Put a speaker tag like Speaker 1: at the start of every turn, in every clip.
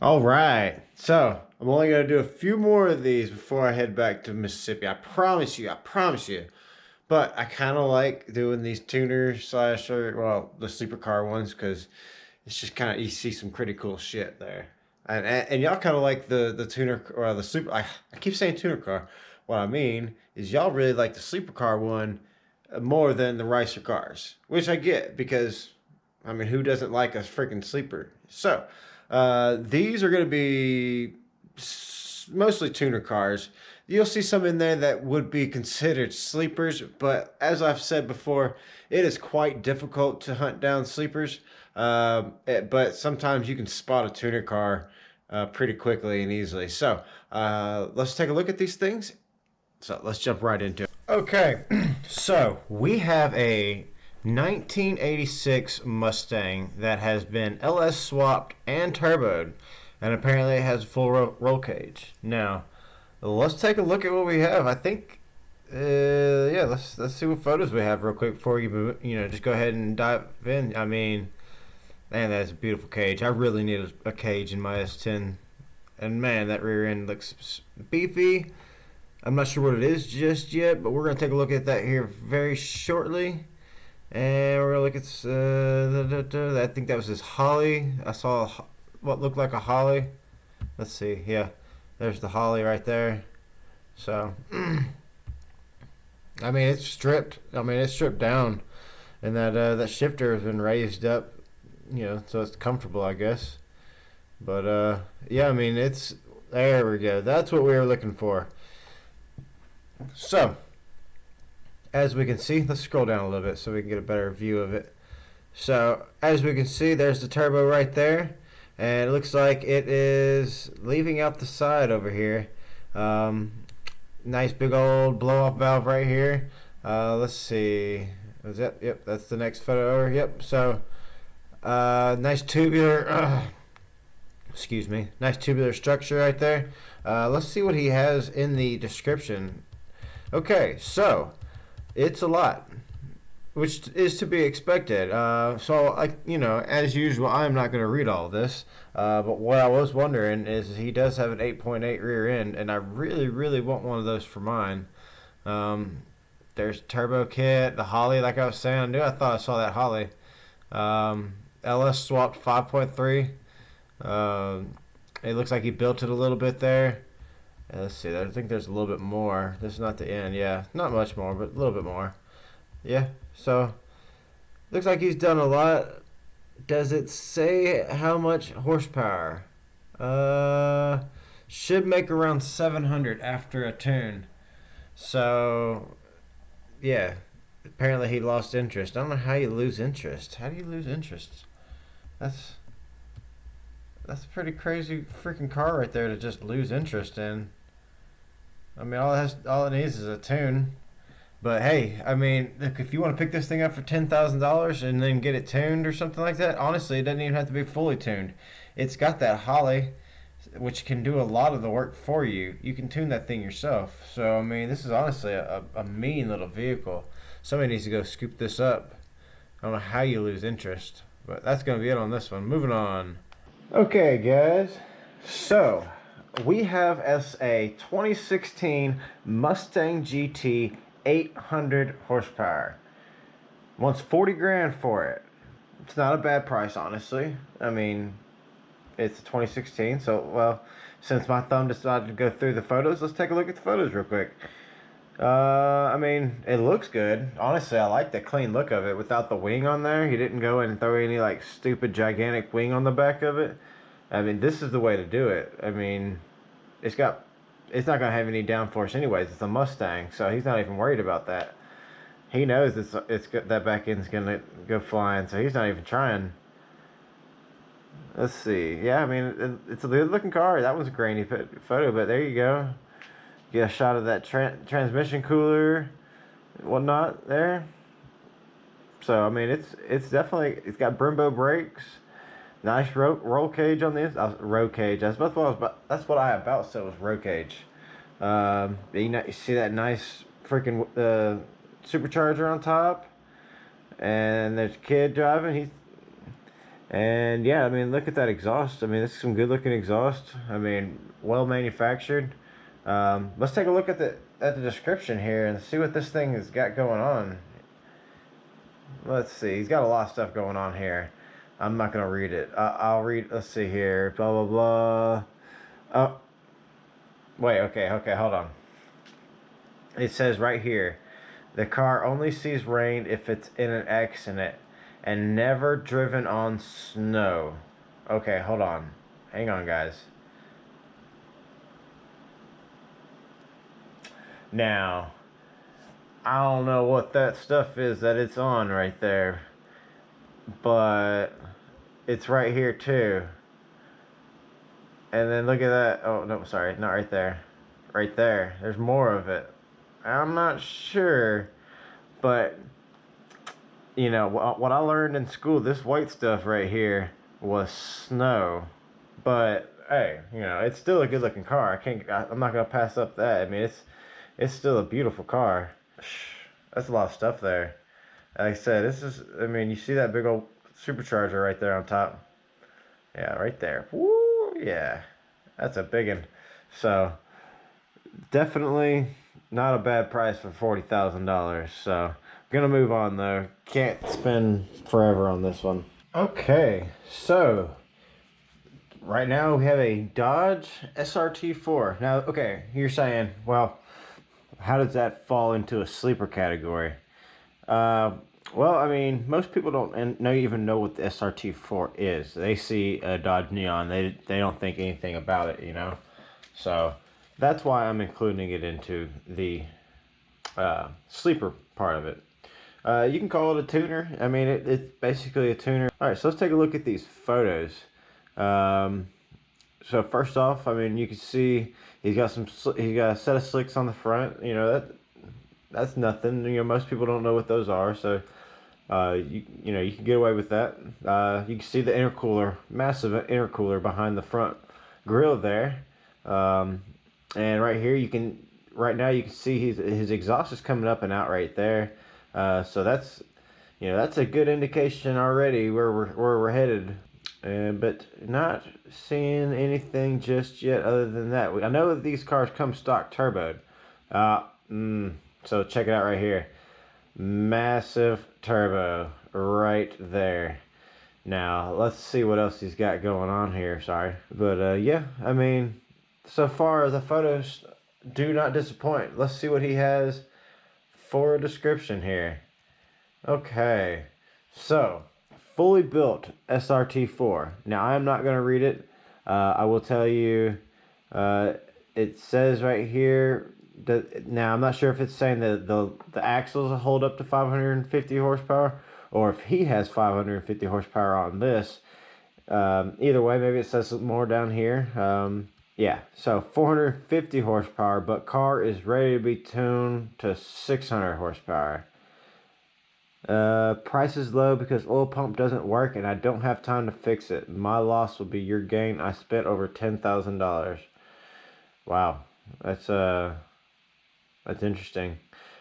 Speaker 1: All right. So I'm only going to do a few more of these before I head back to Mississippi. I promise you. I promise you. But I kind of like doing these tuner slash or well the sleeper car ones because it's just kind of you see some pretty cool shit there. And y'all kind of like the tuner or the super. I keep saying tuner car. What I mean is y'all really like the sleeper car one more than the racer cars, which I get because I mean who doesn't like a freaking sleeper? So these are going to be mostly tuner cars. You'll see some in there that would be considered sleepers, but as I've said before, it is quite difficult to hunt down sleepers. But sometimes you can spot a tuner car pretty quickly and easily. So let's take a look at these things. So let's jump right into it. Okay, so we have a 1986 Mustang that has been LS swapped and turboed, and apparently it has a full roll cage. Now, let's take a look at what we have. I think, yeah, let's see what photos we have real quick before just go ahead and dive in. I mean, man, that's a beautiful cage. I really need a cage in my S10, and man, that rear end looks beefy. I'm not sure what it is just yet, but we're gonna take a look at that here very shortly. And we're gonna look at I think that was his Holly. I saw what looked like a Holly. Let's see. Yeah, there's the Holly right there. So, I mean, it's stripped. I mean, it's stripped down, and that shifter has been raised up. So it's comfortable, I guess. But yeah, I mean, it's there. We go. That's what we were looking for. So, as we can see, let's scroll down a little bit so we can get a better view of it. So, as we can see, there's the turbo right there. And it looks like it is leaving out the side over here. Nice big old blow-off valve right here. Let's see. Is that? Yep, that's the next photo over. Yep, so nice tubular... excuse me. Nice tubular structure right there. Let's see what he has in the description. Okay, so it's a lot, which is to be expected. As usual, I'm not going to read all this. But what I was wondering is he does have an 8.8 rear end, and I really, really want one of those for mine. There's turbo kit, the Holly, like I was saying. I thought I saw that Holly. LS swapped 5.3. It looks like he built it a little bit there. Let's see. I think there's a little bit more. This is not the end. Yeah, not much more, but a little bit more. Yeah. So looks like he's done a lot. Does it say how much horsepower? Should make around 700 after a tune. So yeah. Apparently he lost interest. I don't know how you lose interest. How do you lose interest? That's a pretty crazy freaking car right there to just lose interest in. I mean, all it needs is a tune. But hey, I mean, look, if you want to pick this thing up for $10,000 and then get it tuned or something like that, honestly, it doesn't even have to be fully tuned. It's got that Holly, which can do a lot of the work for you. You can tune that thing yourself. So I mean, this is honestly a mean little vehicle. Somebody needs to go scoop this up. I don't know how you lose interest, but that's gonna be it on this one. Moving on. Okay, guys. So we have a 2016 Mustang GT 800 horsepower. Wants 40 grand for it. It's not a bad price, honestly. I mean, it's 2016, so well, since my thumb decided to go through the photos, let's take a look at the photos real quick. I mean, it looks good. Honestly, I like the clean look of it without the wing on there. He didn't go and throw any like stupid gigantic wing on the back of it. I mean, this is the way to do it. I mean, it's not gonna have any downforce anyways. It's a Mustang, so he's not even worried about that. He knows that back end's gonna go flying, so he's not even trying. Let's see. Yeah, I mean, it's a good looking car. That was a grainy photo, but there you go. Get a shot of that transmission cooler, whatnot there. So I mean, it's definitely, it's got Brembo brakes, nice roll cage on this. Roll cage. That's what I about said was roll cage. You see that nice freaking supercharger on top, and there's a kid driving. And yeah, I mean, look at that exhaust. I mean, this is some good looking exhaust. I mean, well manufactured. Let's take a look at the description here and see what this thing has got going on. Let's see. He's got a lot of stuff going on here. I'm not gonna read it. I'll read. Let's see here. Blah blah blah. Oh, wait. Okay. Okay. Hold on. It says right here, the car only sees rain if it's in an accident, and never driven on snow. Okay. Hold on. Hang on, guys. Now, I don't know what that stuff is that it's on right there, but it's right here too. And then look at that. Oh, no, sorry, not right there. Right there. There's more of it. I'm not sure, but you know what I learned in school, this white stuff right here was snow. But hey, you know, it's still a good looking car. I'm not gonna pass up that. I mean, it's still a beautiful car. That's a lot of stuff there. Like I said, this is, I mean, you see that big old supercharger right there on top? Yeah, right there. Woo, yeah. That's a big one. So, definitely not a bad price for $40,000. So, I'm gonna move on though. Can't spend forever on this one. Okay, so right now we have a Dodge SRT4. Now, okay, you're saying, well, how does that fall into a sleeper category? Well, I mean, most people don't even know what the SRT4 is. They see a Dodge Neon, they don't think anything about it, you know. So that's why I'm including it into the sleeper part of it. You can call it a tuner. I mean, it's basically a tuner. All right, so let's take a look at these photos. So first off, I mean, you can see he's got a set of slicks on the front. You know, that's nothing. You know, most people don't know what those are, so you know, you can get away with that. You can see the intercooler, massive intercooler behind the front grille there. And right here right now you can see his exhaust is coming up and out right there. So that's, you know, that's a good indication already where we're headed. But not seeing anything just yet other than that. I know that these cars come stock turboed. So check it out right here. Massive turbo right there. Now, let's see what else he's got going on here. Sorry. But yeah, I mean, so far the photos do not disappoint. Let's see what he has for a description here. Okay. So, fully built SRT4. Now, I'm not going to read it. I will tell you, it says right here, now I'm not sure if it's saying that the axles hold up to 550 horsepower, or if he has 550 horsepower on this. Either way, maybe it says more down here. Yeah, so 450 horsepower, but car is ready to be tuned to 600 horsepower. Price is low because oil pump doesn't work and I don't have time to fix it. My loss will be your gain. I spent over $10,000. Wow, that's interesting.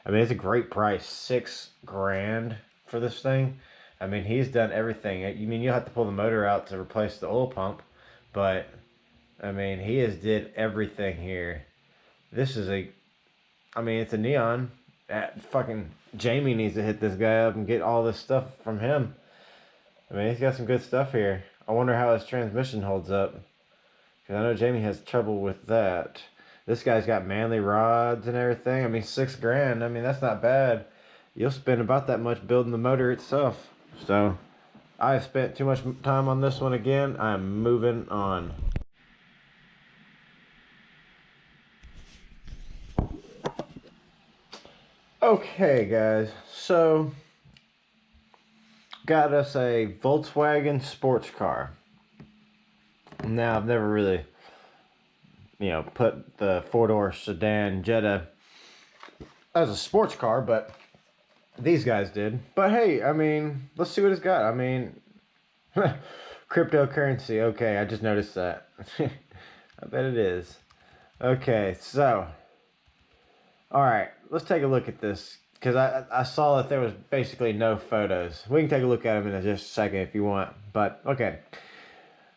Speaker 1: I mean, it's a great price. $6,000 for this thing. I mean, he's done everything. You mean you'll have to pull the motor out to replace the oil pump, but I mean, he has did everything here. This is I mean, it's a Neon. Fucking Jamie needs to hit this guy up and get all this stuff from him. I mean, he's got some good stuff here. I wonder how his transmission holds up, because I know Jamie has trouble with that. This guy's got manly rods and everything. I mean, $6,000. I mean, that's not bad. You'll spend about that much building the motor itself. So, I've spent too much time on this one again. I'm moving on. Okay, guys. So, got us a Volkswagen sports car. Now, I've never really, you know, put the four-door sedan Jetta as a sports car, but these guys did. But hey, I mean, let's see what it's got. I mean, cryptocurrency. Okay, I just noticed that. I bet it is. Okay, so, all right, let's take a look at this because I saw that there was basically no photos. We can take a look at them in just a second if you want. But, okay.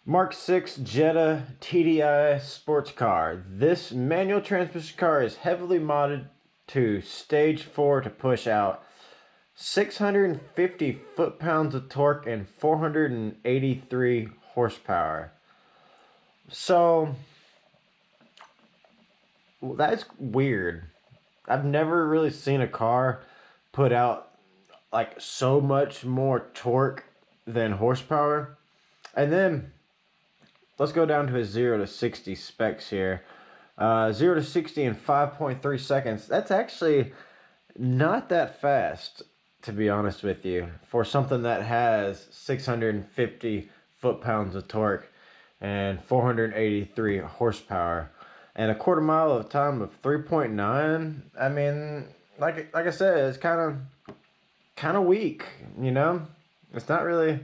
Speaker 1: Mark 6 Jetta TDI sports car. This manual transmission car is heavily modded to stage 4 to push out 650 foot-pounds of torque and 483 horsepower. So, that's weird. I've never really seen a car put out like so much more torque than horsepower. And then let's go down to his 0 to 60 specs here. 0 to 60 in 5.3 seconds. That's actually not that fast, to be honest with you, for something that has 650 foot-pounds of torque and 483 horsepower. And a quarter mile of time of 3.9. I mean, like I said, it's kind of weak, you know? It's not really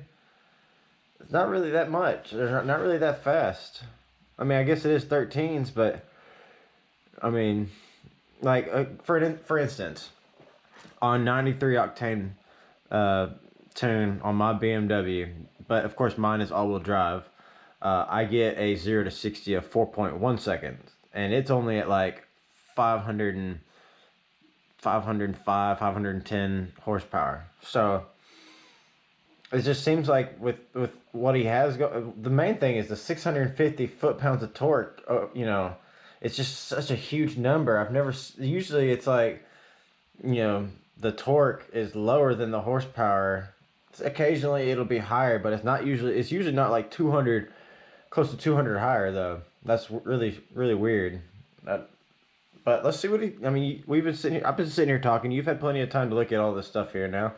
Speaker 1: that much. It's not really that fast. I mean, I guess it is 13s, but I mean, like for instance, on 93 octane tune on my BMW, but of course mine is all-wheel drive. I get a 0 to 60 of 4.1 seconds, and it's only at like 505, 510 horsepower. So it just seems like with what he has, the main thing is the 650 foot-pounds of torque. You know, it's just such a huge number. I've never, usually it's like, you know, the torque is lower than the horsepower. Occasionally it'll be higher, but it's usually not like 200, close to 200 higher though. That's really weird. But let's see what I mean, I've been sitting here talking. You've had plenty of time to look at all this stuff here now.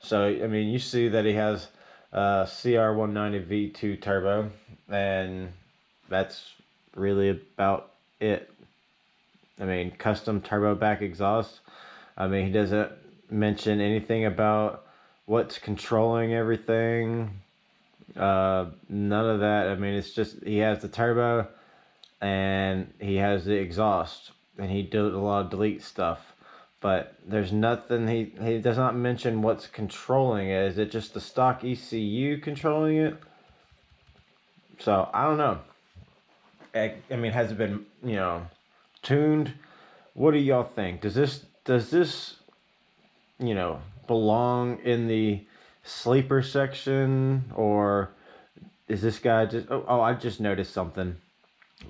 Speaker 1: So, I mean, you see that he has CR190 V2 turbo, and that's really about it. I mean, custom turbo back exhaust. I mean, he doesn't mention anything about what's controlling everything. None of that. I mean, it's just he has the turbo and he has the exhaust, and he did a lot of delete stuff. But there's nothing, he does not mention what's controlling it. Is it just the stock ECU controlling it? So, I don't know. I mean, has it been, you know, tuned? What do y'all think? Does this, you know, belong in the sleeper section? Or is this guy just, oh, I just noticed something.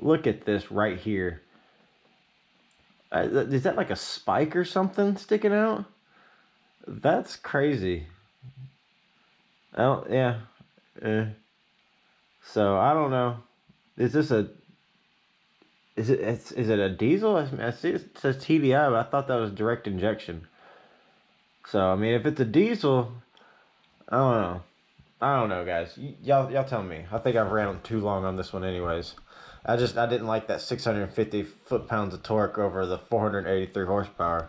Speaker 1: Look at this right here. Is that like a spike or something sticking out? That's crazy. Oh, yeah. So, I don't know. Is it a diesel? I see it says TDI, but I thought that was direct injection. So, I mean, if it's a diesel, I don't know. I don't know, guys. Y'all tell me. I think I've ran on too long on this one anyways. I didn't like that 650 foot-pounds of torque over the 483 horsepower.